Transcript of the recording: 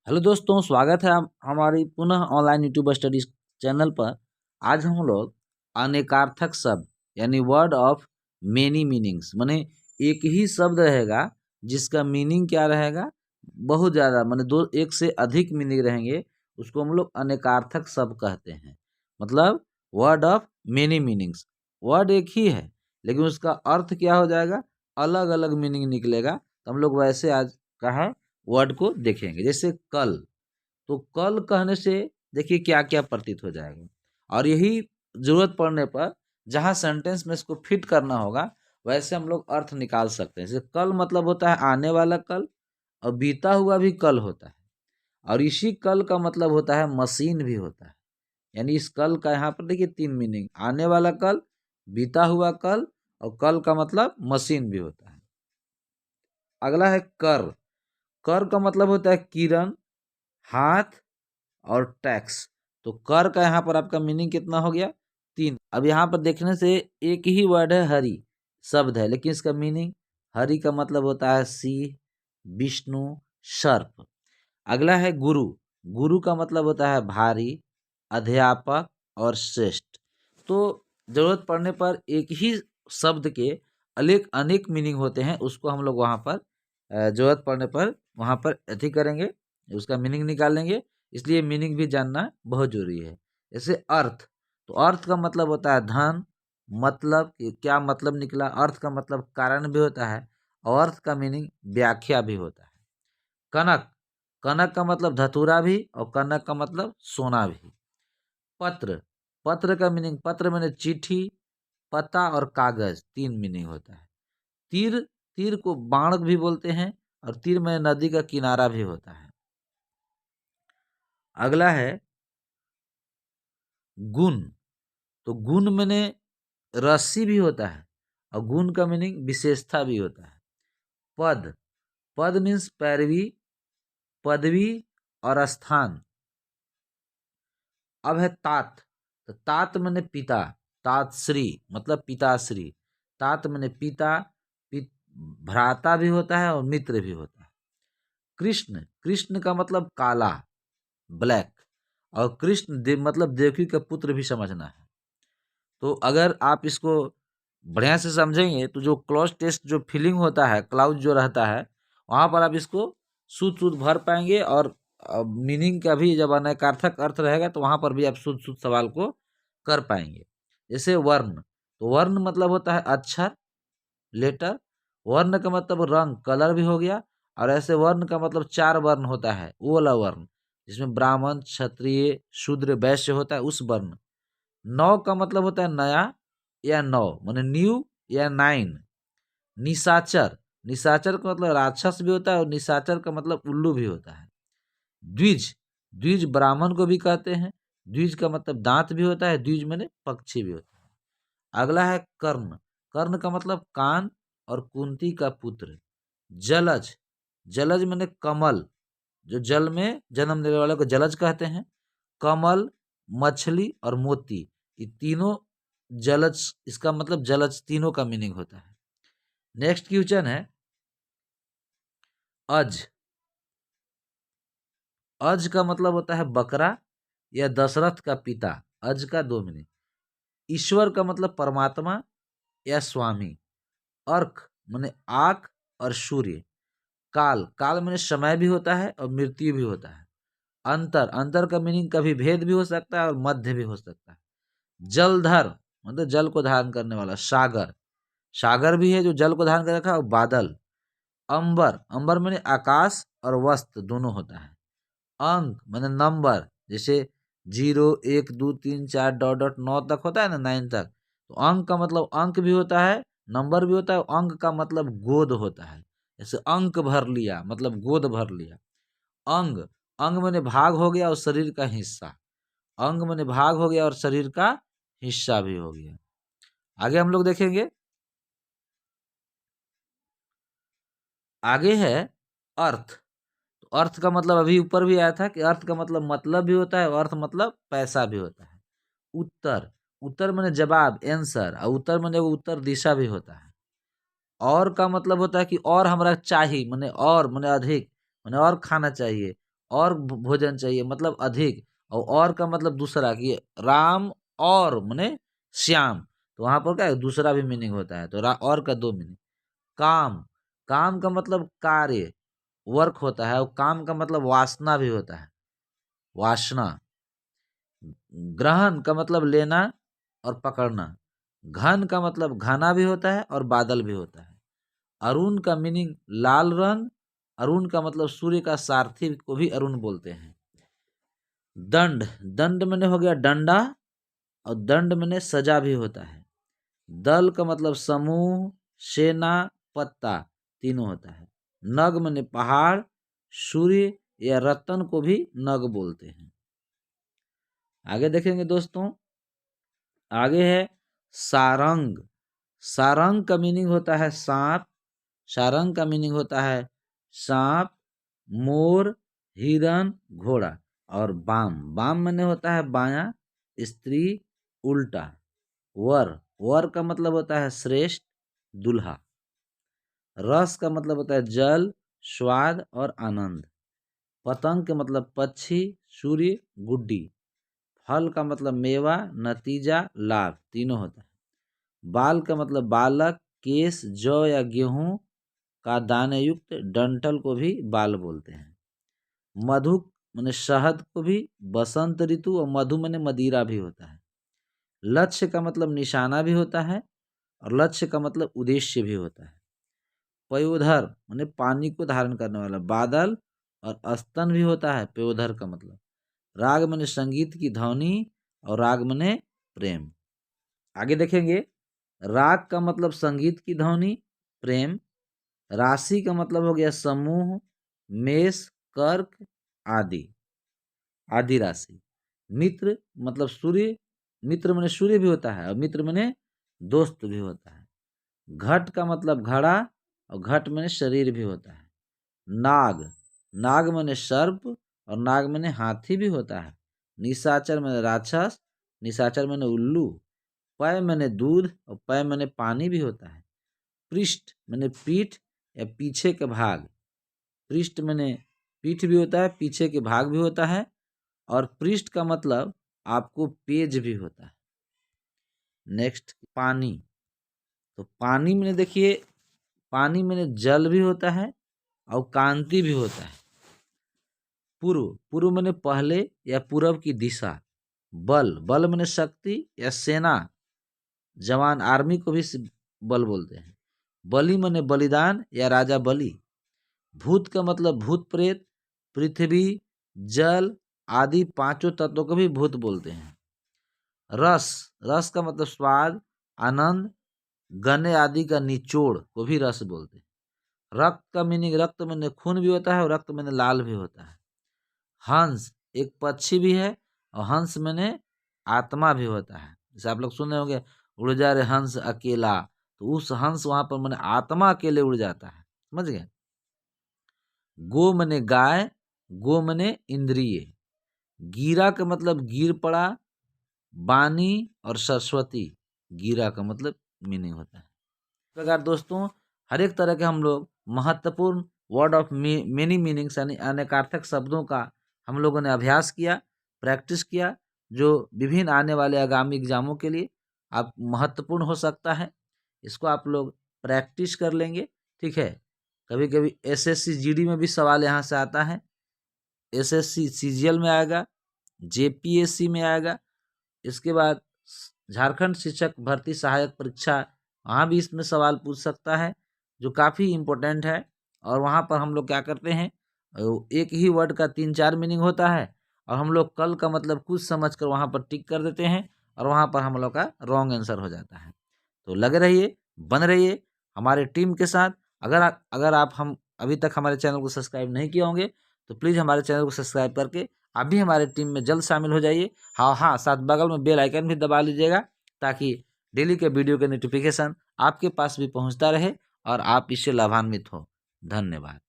Hello दोस्तों, स्वागत है हमारी पुनः ऑनलाइन यूट्यूब स्टडीज चैनल पर। आज हम लोग अनेकार्थक शब्द यानी वर्ड ऑफ मेनी मीनिंग्स माने एक ही शब्द रहेगा जिसका मीनिंग क्या रहेगा, बहुत ज़्यादा माने दो एक से अधिक मीनिंग रहेंगे, उसको हम लोग अनेकार्थक शब्द कहते हैं। मतलब word of many meanings, word एक ही है लेकिन उसका अर्थ क्या हो जाएगा, अलग अलग मीनिंग निकलेगा। तो हम लोग वैसे आज का है वर्ड को देखेंगे। जैसे कल, तो कल कहने से देखिए क्या क्या प्रतीत हो जाएगा, और यही जरूरत पड़ने पर जहाँ सेंटेंस में इसको फिट करना होगा वैसे हम लोग अर्थ निकाल सकते हैं। जैसे कल मतलब होता है आने वाला कल, और बीता हुआ भी कल होता है, और इसी कल का मतलब होता है मशीन भी होता है। यानी इस कल का यहाँ पर देखिए तीन मीनिंग, आने वाला कल, बीता हुआ कल, और कल का मतलब मशीन भी होता है। अगला है कर। कर का मतलब होता है किरण, हाथ और टैक्स। तो कर का यहाँ पर आपका मीनिंग कितना हो गया, तीन। अब यहाँ पर देखने से एक ही वर्ड है हरि शब्द है, लेकिन इसका मीनिंग, हरि का मतलब होता है सिंह, विष्णु, सर्प। अगला है गुरु। गुरु का मतलब होता है भारी, अध्यापक और श्रेष्ठ। तो जरूरत पड़ने पर एक ही शब्द के अनेक अनेक मीनिंग होते हैं, उसको हम लोग वहाँ पर जरूरत पड़ने पर वहाँ पर अथी करेंगे, उसका मीनिंग निकालेंगे। इसलिए मीनिंग भी जानना बहुत जरूरी है। जैसे अर्थ, तो अर्थ का मतलब होता है धन, मतलब कि क्या मतलब निकला, अर्थ का मतलब कारण भी होता है, और अर्थ का मीनिंग व्याख्या भी होता है। कनक, कनक का मतलब धतूरा भी, और कनक का मतलब सोना भी। पत्र, पत्र का मीनिंग, पत्र मैंने चिट्ठी, पता और कागज, तीन मीनिंग होता है। तीर, तीर को बाण भी बोलते हैं, और तीर में नदी का किनारा भी होता है। अगला है गुण। तो गुण मैंने रस्सी भी होता है, और गुण का मीनिंग विशेषता भी होता है। पद, पद मीन्स पैरवी, पदवी और स्थान। अब है तात। तो तात मैंने पिता, तात श्री मतलब पिताश्री। तात मैंने पिता, भ्राता भी होता है और मित्र भी होता है। कृष्ण, कृष्ण का मतलब काला, ब्लैक, और कृष्ण मतलब देवकी का पुत्र भी समझना है। तो अगर आप इसको बढ़िया से समझेंगे तो जो क्लॉज टेस्ट जो फीलिंग होता है, क्लाउज जो रहता है, वहाँ पर आप इसको शुद्ध शुद्ध भर पाएंगे, और मीनिंग का भी जब अनेकार्थक अर्थ रहेगा तो वहाँ पर भी आप शुद्ध शुद्ध सवाल को कर पाएंगे। जैसे वर्ण, तो वर्ण मतलब होता है अक्षर, लेटर। वर्ण का मतलब रंग, कलर भी हो गया। और ऐसे वर्ण का मतलब चार वर्ण होता है, वो वाला वर्ण जिसमें ब्राह्मण, क्षत्रिय, शूद्र, वैश्य होता है, उस वर्ण। नौ का मतलब होता है नया या नौ माने न्यू या नाइन। निशाचर, निशाचर का मतलब राक्षस भी होता है, और निशाचर का मतलब उल्लू भी होता है। द्विज, द्विज ब्राह्मण को भी कहते हैं। द्विज का मतलब दांत भी होता है, द्विज माने पक्षी भी होता है। अगला है कर्ण। कर्ण का मतलब कान और कुंती का पुत्र। जलज, जलज माने कमल, जो जल में जन्म लेने वाले को जलज कहते हैं। कमल, मछली और मोती, ये तीनों जलज, इसका मतलब जलज, तीनों का मीनिंग होता है। नेक्स्ट क्वेश्चन है अज। अज का मतलब होता है बकरा या दशरथ का पिता। अज का दो मीनिंग। ईश्वर का मतलब परमात्मा या स्वामी। अर्क माने आँख और सूर्य। काल, काल माने समय भी होता है और मृत्यु भी होता है। अंतर, अंतर का मीनिंग कभी भेद भी हो सकता है और मध्य भी हो सकता है। जलधर मतलब जल को धारण करने वाला। सागर, सागर भी है जो जल को धारण कर रखा है। और बादल। अंबर, अंबर माने आकाश और वस्त्र दोनों होता है। अंक माने नंबर, जैसे 0 1 2 3 4 ... 9 तक होता है ना, 9 तक। तो अंक का मतलब अंक भी होता है, नंबर भी होता है। अंक का मतलब गोद होता है, जैसे अंक भर लिया मतलब गोद भर लिया। अंग, अंग माने भाग हो गया और शरीर का हिस्सा। अंग माने भाग हो गया और शरीर का हिस्सा भी हो गया। आगे हम लोग देखेंगे, आगे है अर्थ। तो अर्थ का मतलब अभी ऊपर भी आया था कि अर्थ का मतलब भी होता है, और अर्थ मतलब पैसा भी होता है। उत्तर, उत्तर माने जवाब, आंसर, और उत्तर माने वो उत्तर दिशा भी होता है। और का मतलब होता है कि और हमरा चाहिए, माने और माने अधिक, माने और खाना चाहिए। और भोजन चाहिए मतलब अधिक, और का मतलब दूसरा कि राम और माने श्याम, तो वहां पर क्या है दूसरा भी मीनिंग होता है, तो और का दो मीनिंग। काम, काम का मतलब कार्य वर्क होता है, और काम का मतलब वासना भी होता है, वासना। ग्रहण का मतलब लेना और पकड़ना। घन का मतलब घना भी होता है और बादल भी होता है। अरुण का मीनिंग लाल रंग, अरुण का मतलब सूर्य का सारथी को भी अरुण बोलते हैं। दंड, दंड मैंने हो गया डंडा, और दंड मैंने सजा भी होता है। दल का मतलब समूह, सेना, पत्ता तीनों होता है। नग मैंने पहाड़, सूर्य या रतन को भी नग बोलते हैं। आगे देखेंगे दोस्तों, आगे है सारंग। सारंग का मीनिंग होता है सांप, सारंग का मीनिंग होता है सांप, मोर, हिरन, घोड़ा। और बाम, बाम मैंने होता है बायां, स्त्री, उल्टा। वर, वर का मतलब होता है श्रेष्ठ, दुल्हा। रस का मतलब होता है जल, स्वाद और आनंद। पतंग के मतलब पक्षी, सूर्य, गुड्डी। फल का मतलब मेवा, नतीजा, लाभ तीनों होता है। बाल का मतलब बालक, केस, जौ या गेहूं का दाने युक्त डंठल को भी बाल बोलते हैं। मधु माने शहद को भी बसंत ऋतु, और मधु माने मदिरा भी होता है। लक्ष्य का मतलब निशाना भी होता है, और लक्ष्य का मतलब उद्देश्य भी होता है। पयोधर माने पानी को धारण करने वाला। बादल और स्तन भी होता है पयोधर का मतलब। राग माने संगीत की ध्वनि, और राग माने प्रेम। आगे देखेंगे, राग का मतलब संगीत की ध्वनि, प्रेम। राशि का मतलब हो गया समूह, मेष, कर्क आदि, आदि राशि। मित्र मतलब सूर्य, मित्र माने सूर्य भी होता है, और मित्र माने दोस्त भी होता है। घट का मतलब घड़ा, और घट माने शरीर भी होता है। नाग, नाग माने सर्प, और नाग माने हाथी भी होता है। निशाचर माने राक्षस, निशाचर माने उल्लू। पय माने दूध, और पय माने पानी भी होता है। पृष्ठ माने पीठ या पीछे के भाग, पृष्ठ माने पीठ भी होता है, पीछे के भाग भी होता है। और पृष्ठ का मतलब आपको पेज भी होता है। नेक्स्ट पानी, तो पानी में देखिए, पानी में जल भी होता है और कांति भी होता है। पूर्व, पूर्व माने पहले या पूरब की दिशा। बल, बल माने शक्ति या सेना, जवान आर्मी को भी बल बोलते हैं। बलि माने बलिदान या राजा बलि। भूत का मतलब भूत प्रेत, पृथ्वी, जल आदि पांचों तत्वों को भी भूत बोलते हैं। रस, रस का मतलब स्वाद, आनंद, गन्ने आदि का निचोड़ को भी रस बोलते हैं। रक्त का मीनिंग, रक्त में खून भी होता है और रक्त में लाल भी होता है। हंस एक पक्षी भी है, और हंस में आत्मा भी होता है। जैसे आप लोग सुने होंगे उड़ जा रहे हंस अकेला, तो उस हंस वहां पर मैंने आत्मा अकेले उड़ जाता है, समझ गए। गो मने गाय, गो मने इंद्रिय। गिरा का मतलब गिर पड़ा, बानी और सरस्वती, गिरा का मतलब मीनिंग होता है। इस प्रकार दोस्तों, हर एक तरह के हम लोग महत्वपूर्ण वर्ड ऑफ मेनी मीनिंग्स यानी अनेकार्थक शब्दों का हम लोगों ने अभ्यास किया, प्रैक्टिस किया, जो विभिन्न आने वाले आगामी एग्जामों के लिए आप महत्वपूर्ण हो सकता है। इसको आप लोग प्रैक्टिस कर लेंगे, ठीक है। कभी कभी एसएससी जीडी में भी सवाल यहाँ से आता है, एसएससी सीजीएल में आएगा, जेपीएससी में आएगा। इसके बाद झारखंड शिक्षक भर्ती सहायक परीक्षा, वहाँ भी इसमें सवाल पूछ सकता है, जो काफ़ी इम्पोर्टेंट है। और वहाँ पर हम लोग क्या करते हैं, एक ही वर्ड का 3-4 मीनिंग होता है, और हम लोग कल का मतलब कुछ समझ कर वहाँ पर टिक कर देते हैं, और वहाँ पर हम लोग का रॉन्ग आंसर हो जाता है। तो लगे रहिए, बन रहिए हमारे टीम के साथ। अगर आप हम अभी तक हमारे चैनल को सब्सक्राइब नहीं किए होंगे, तो प्लीज़ हमारे चैनल को सब्सक्राइब करके आप भी हमारे टीम में जल्द शामिल हो जाइए। हाँ, साथ बगल में बेल आइकन भी दबा लीजिएगा, ताकि डेली के वीडियो के नोटिफिकेशन आपके पास भी पहुंचता रहे और आप इससे लाभान्वित हो। धन्यवाद।